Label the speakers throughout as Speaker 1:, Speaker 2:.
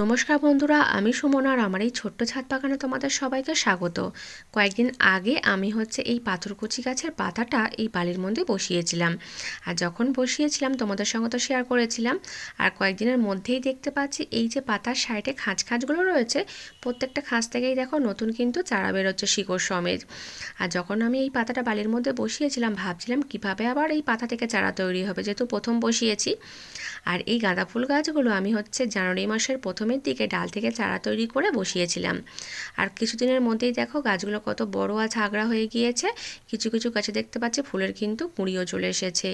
Speaker 1: নমস্কার বন্ধুরা, আমি সুমনা আর আমার এই ছোট্ট ছাদ বাগানে তোমাদের সবাইকে স্বাগত। কয়েকদিন আগে আমি এই পাথরকুচি গাছের পাতাটা এই বালির মধ্যে বসিয়েছিলাম। আর যখন বসিয়েছিলাম তোমাদের সঙ্গে তো শেয়ার করেছিলাম। আর কয়েকদিনের মধ্যেই দেখতে পাচ্ছি এই যে পাতার সাইডে খাঁজগুলো রয়েছে, প্রত্যেকটা খাঁজ থেকেই দেখো নতুন কিন্তু চারা বেরোচ্ছে শিকড় সমেত। আর যখন আমি এই পাতাটা বালির মধ্যে বসিয়েছিলাম ভাবছিলাম কিভাবে আবার এই পাতা থেকে চারা তৈরি হবে, যেহেতু প্রথম বসিয়েছি। আর এই গাঁদা ফুল গাছগুলো আমি জানুয়ারি মাসের প্রথমের দিকে ডাল থেকে চারা তৈরি করে বসিয়েছিলাম। আর কিছুদিনের মধ্যেই দেখো গাছগুলো কত বড় আর ঝাগড়া হয়ে গিয়েছে। কিছু কিছু গাছে দেখতে পাচ্ছি ফুলের কিন্তু কুঁড়িও চলে এসেছে।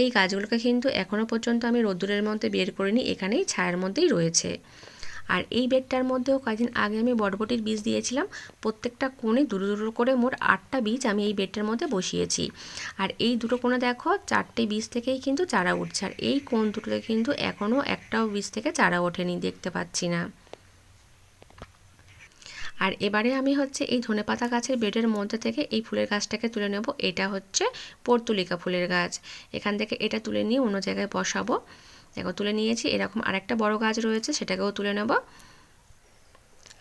Speaker 1: এই গাছগুলোকে কিন্তু এখনও পর্যন্ত আমি রোদ্দুরের মধ্যে বের করিনি, এখানেই ছায়ার মধ্যেই রয়েছে। আর এই বেডটার মধ্যেও কয়েকদিন আগে আমি বটবটির বীজ দিয়েছিলাম। প্রত্যেকটা কোণে দুটো দুটো করে মোট 8টা বীজ আমি এই বেডটার মধ্যে বসিয়েছি। আর এই দুটো কোণে দেখো 4টে বীজ থেকেই কিন্তু চারা উঠছে। আর এই কোণ দুটোতে কিন্তু এখনও একটাও বীজ থেকে চারা ওঠেনি, দেখতে পাচ্ছি না। আর এবারে আমি এই ধনেপাতা গাছের বেডের মধ্যে থেকে এই ফুলের গাছটাকে তুলে নেব। এটা পর্তুলিকা ফুলের গাছ। এখান থেকে এটা তুলে নিয়ে অন্য জায়গায় বসাবো। দেখো তুলে নিয়েছি। এরকম আরেকটা বড় গাছ রয়েছে, সেটাকেও তুলে নেব।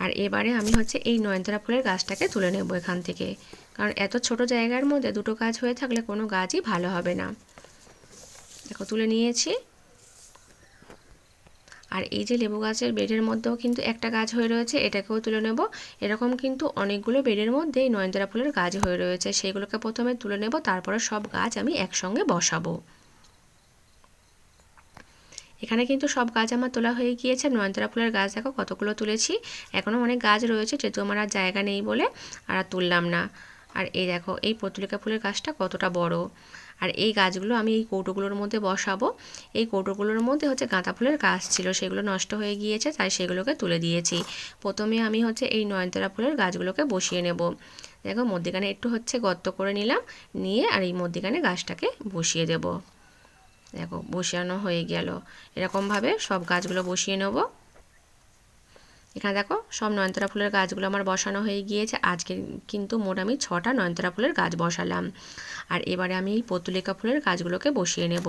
Speaker 1: আর এবারে আমি এই নয়নতারা ফুলের গাছটাকে তুলে নেব এখান থেকে, কারণ এত ছোট জায়গার মধ্যে দুটো গাছ হয়ে থাকলে কোনো গাছই ভালো হবে না। দেখো তুলে নিয়েছি। আর এই যে লেবু গাছের বেডের মধ্যেও কিন্তু একটা গাছ হয়ে রয়েছে, এটাকেও তুলে নেব। এরকম কিন্তু অনেকগুলো বেডের মধ্যে এই নয়নতারা ফুলের গাছ হয়ে রয়েছে, সেগুলোকে প্রথমে তুলে নেব, তারপরে সব গাছ আমি একসঙ্গে বসাবো। এখানে কিন্তু সব গাছ আমার তোলা হয়ে গিয়েছে। নয়নতারা ফুলের গাছ দেখো কতগুলো তুলেছি। এখনও অনেক গাছ রয়েছে, যেহেতু আমার আর জায়গা নেই বলে আর তুললাম না। আর এই দেখো এই পর্তুলিকা ফুলের গাছটা কতটা বড়। আর এই গাছগুলো আমি এই কৌটোগুলোর মধ্যে বসাবো। এই কৌটোগুলোর মধ্যে গাঁদা ফুলের গাছ ছিল, সেগুলো নষ্ট হয়ে গিয়েছে, তাই সেগুলোকে তুলে দিয়েছি। প্রথমে আমি এই নয়নতারা ফুলের গাছগুলোকে বসিয়ে নেব। দেখো মধ্যিখানে একটু গর্ত করে নিলাম, নিয়ে আর এই মধ্যিখানে গাছটাকে বসিয়ে দেব। দেখো বসানো হয়ে গেল। এরকমভাবে সব গাছগুলো বসিয়ে নেব। এখানে দেখো সব নয়নতারা ফুলের গাছগুলো আমার বসানো হয়ে গিয়েছে। আজকে কিন্তু মোট আমি 6টা নয়নতারা ফুলের গাছ বসালাম। আর এবারে আমি এই পর্তুলিকা ফুলের গাছগুলোকে বসিয়ে নেব।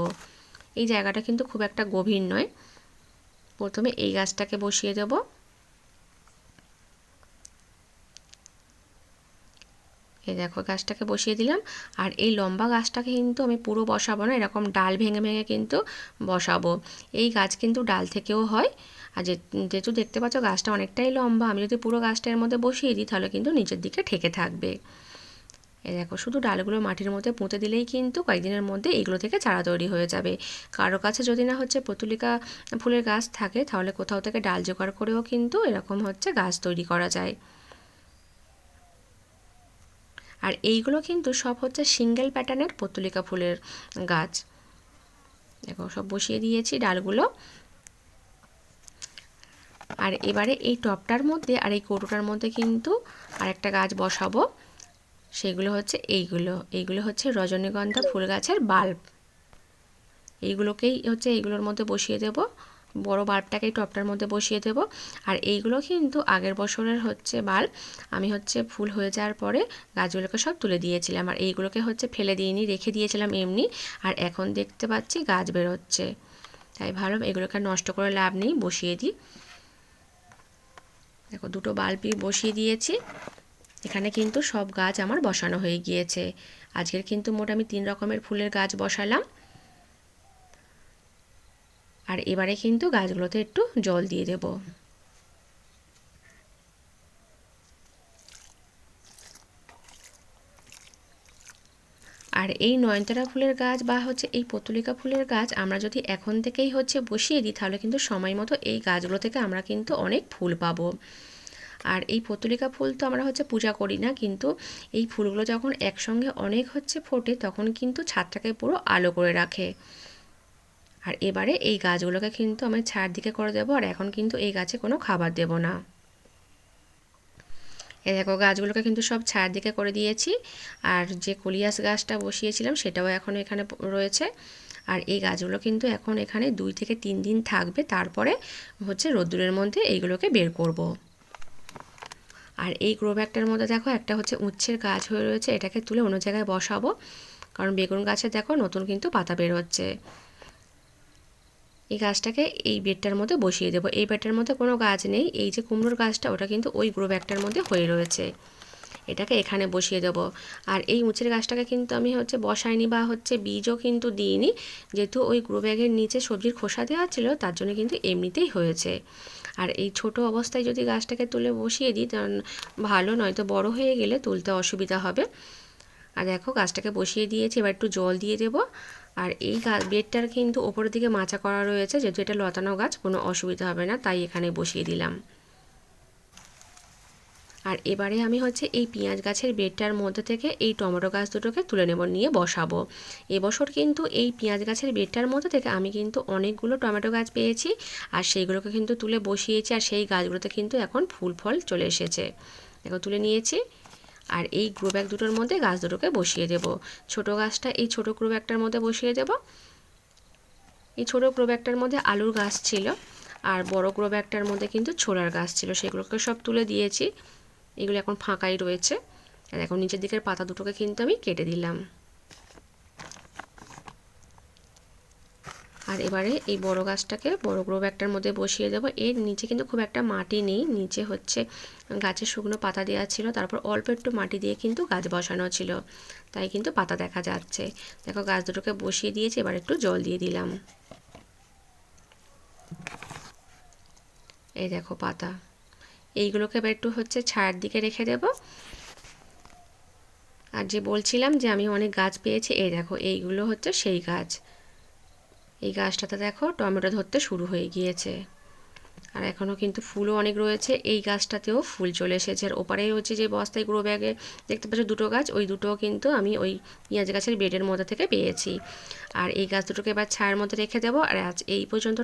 Speaker 1: এই জায়গাটা কিন্তু খুব একটা গভীর নয়। প্রথমে এই গাছটাকে বসিয়ে দেব। এই দেখো গাছটাকে বসিয়ে দিলাম। আর এই লম্বা গাছটাকে কিন্তু আমি পুরো বসাবো না, এরকম ডাল ভেঙে ভেঙে কিন্তু বসাবো। এই গাছ কিন্তু ডাল থেকেও হয়। আর যেহেতু দেখতে পাচ্ছ গাছটা অনেকটাই লম্বা, আমি যদি পুরো গাছটা এর মধ্যে বসিয়ে দিই তাহলে কিন্তু নিচের দিকে ঠেকে থাকবে। এই দেখো শুধু ডালগুলো মাটির মধ্যে পুঁতে দিলেই কিন্তু কয়েকদিনের মধ্যে এইগুলো থেকে চারা তৈরি হয়ে যাবে। কারো কাছে যদি না পর্তুলিকা ফুলের গাছ থাকে, তাহলে কোথাও থেকে ডাল জোগাড় করেও কিন্তু এরকম গাছ তৈরি করা যায়। আর এইগুলো কিন্তু সব সিঙ্গেল প্যাটার্নের পর্তুলিকা ফুলের গাছ। দেখো সব বসিয়ে দিয়েছি ডালগুলো। আর এবারে এই টবটার মধ্যে আর এই কৌটোটার মধ্যে কিন্তু আরেকটা গাছ বসাবো। সেগুলো এইগুলো রজনীগন্ধা ফুল গাছের বাল্ব। এইগুলোকেই এইগুলোর মধ্যে বসিয়ে দেব। বড় বাল্বটাকে টবটার মধ্যে বসিয়ে দেব। আর এইগুলো কিন্তু আগের বছরের বাল্ব। আমি ফুল হয়ে যাওয়ার পরে গাছগুলোকে সব তুলে দিয়েছিলাম। আর এইগুলোকে ফেলে দিইনি, রেখে দিয়েছিলাম এমনি। আর এখন দেখতে পাচ্ছি গাছ বেরোচ্ছে, তাই ভালো এগুলোকে নষ্ট করে লাভ নেই, বসিয়ে দিই। দেখো দুটো বাল্বই বসিয়ে দিয়েছি। এখানে কিন্তু সব গাছ আমার বসানো হয়ে গিয়েছে। আজকের কিন্তু মোট আমি 3 রকমের ফুলের গাছ বসালাম। আর এবারে কিন্তু গাছগুলোতে একটু জল দিয়ে দেব। আর এই নয়নতারা ফুলের গাছ বা এই পর্তুলিকা ফুলের গাছ আমরা যদি এখন থেকেই বসিয়ে দিই, তাহলে কিন্তু সময় মতো এই গাছগুলো থেকে আমরা কিন্তু অনেক ফুল পাবো। আর এই পর্তুলিকা ফুল তো আমরা পূজা করি না, কিন্তু এই ফুলগুলো যখন একসঙ্গে অনেক ফোটে, তখন কিন্তু ছাদটাকে পুরো আলো করে রাখে। আর এবারে এই গাছগুলোকে কিন্তু আমি ছায়ার দিকে করে দেবো। আর এখন কিন্তু এই গাছে কোনো খাবার দেব না। এই দেখো গাছগুলোকে কিন্তু সব ছায়ার দিকে করে দিয়েছি। আর যে কলিয়াস গাছটা বসিয়েছিলাম সেটাও এখন এখানে রয়েছে। আর এই গাছগুলো কিন্তু এখন এখানে 2 থেকে 3 দিন থাকবে, তারপরে রোদ্দুরের মধ্যে এইগুলোকে বের করব। আর এই গ্রো ব্যাগটার মধ্যে দেখো একটা উচ্ছের গাছ হয়ে রয়েছে, এটাকে তুলে অন্য জায়গায় বসাবো, কারণ বেগুন গাছে দেখো নতুন কিন্তু পাতা বের হচ্ছে। এই গাছটাকে এই বেডটার মধ্যে বসিয়ে দেবো। এই বেডটার মধ্যে কোনো গাছ নেই, এই যে কুমড়োর গাছটা ওটা কিন্তু ওই গ্রো ব্যাগটার মধ্যে হয়ে রয়েছে, এটাকে এখানে বসিয়ে দেবো। আর এই উঁচের গাছটাকে কিন্তু আমি বসাইনি বা বীজও কিন্তু দিইনি, যেহেতু ওই গ্রো ব্যাগের নিচে সবজির খোসা দেওয়া ছিল তার জন্য কিন্তু এমনিতেই হয়েছে। আর এই ছোট অবস্থায় যদি গাছটাকে তুলে বসিয়ে দিই তখন ভালো, নয়তো বড় হয়ে গেলে তুলতে অসুবিধা হবে। আর দেখো গাছটাকে বসিয়ে দিয়েছি, এবার একটু জল দিয়ে দেবো। আর এই বেডটার কিন্তু ওপরের দিকে মাচা করা রয়েছে, যেহেতু এটা লতানো গাছ কোনো অসুবিধা হবে না, তাই এখানে বসিয়ে দিলাম। আর এবারে আমি এই পেঁয়াজ গাছের বেডটার মধ্যে থেকে এই টমেটো গাছ দুটোকে তুলে নেব, নিয়ে বসাবো। এবছর কিন্তু এই পেঁয়াজ গাছের বেডটার মধ্যে থেকে আমি কিন্তু অনেকগুলো টমেটো গাছ পেয়েছি, আর সেইগুলোকে কিন্তু তুলে বসিয়েছি, আর সেই গাছগুলোতে কিন্তু এখন ফুল ফল চলে এসেছে। দেখো তুলে নিয়েছি। আর এই গ্রো ব্যাগ দুটোর মধ্যে গাছ দুটোকে বসিয়ে দেব। ছোট গাছটা এই ছোট গ্রো ব্যাগটার মধ্যে বসিয়ে দেব। এই ছোট গ্রো ব্যাগটার মধ্যে আলুর গাছ ছিল, আর বড় গ্রো ব্যাগটার মধ্যে কিন্তু ছোলার গাছ ছিল, সেগুলোকে সব তুলে দিয়েছি। এগুলো এখন ফাঁকাই রয়েছে। আর এখন নিচের দিকের পাতা দুটোকে কিন্তু আমি কেটে দিলাম। আর এবারে এই বড় গাছটাকে বড় গ্রো ব্যাগটার মধ্যে বসিয়ে দেবো। এর নিচে কিন্তু খুব একটা মাটি নেই, নিচে গাছের শুকনো পাতা দেওয়া ছিল, তারপর অল্প একটু মাটি দিয়ে কিন্তু গাছ বসানো ছিল, তাই কিন্তু পাতা দেখা যাচ্ছে। দেখো গাছ দুটোকে বসিয়ে দিয়েছি, এবার একটু জল দিয়ে দিলাম। এই দেখো পাতা, এইগুলোকে এবার একটু ছায়ার দিকে রেখে দেব। আর যে বলছিলাম যে আমি অনেক গাছ পেয়েছি, এই দেখো এইগুলো সেই গাছ। এই গাছটাতে দেখো টমেটো ধরতে শুরু হয়ে গিয়েছে, আর এখনও কিন্তু ফুলও অনেক রয়েছে। এই গাছটাতেও ফুল চলে এসেছে। আর ওপারে যে বস্তায় গ্রো ব্যাগে দেখতে পাচ্ছ দুটো গাছ, ওই দুটোও কিন্তু আমি ওই পেঁয়াজ গাছের বেডের মধ্যে থেকে পেয়েছি। আর এই গাছ দুটোকে এবার ছায়ার মধ্যে রেখে দেবো। আর আজ এই পর্যন্ত।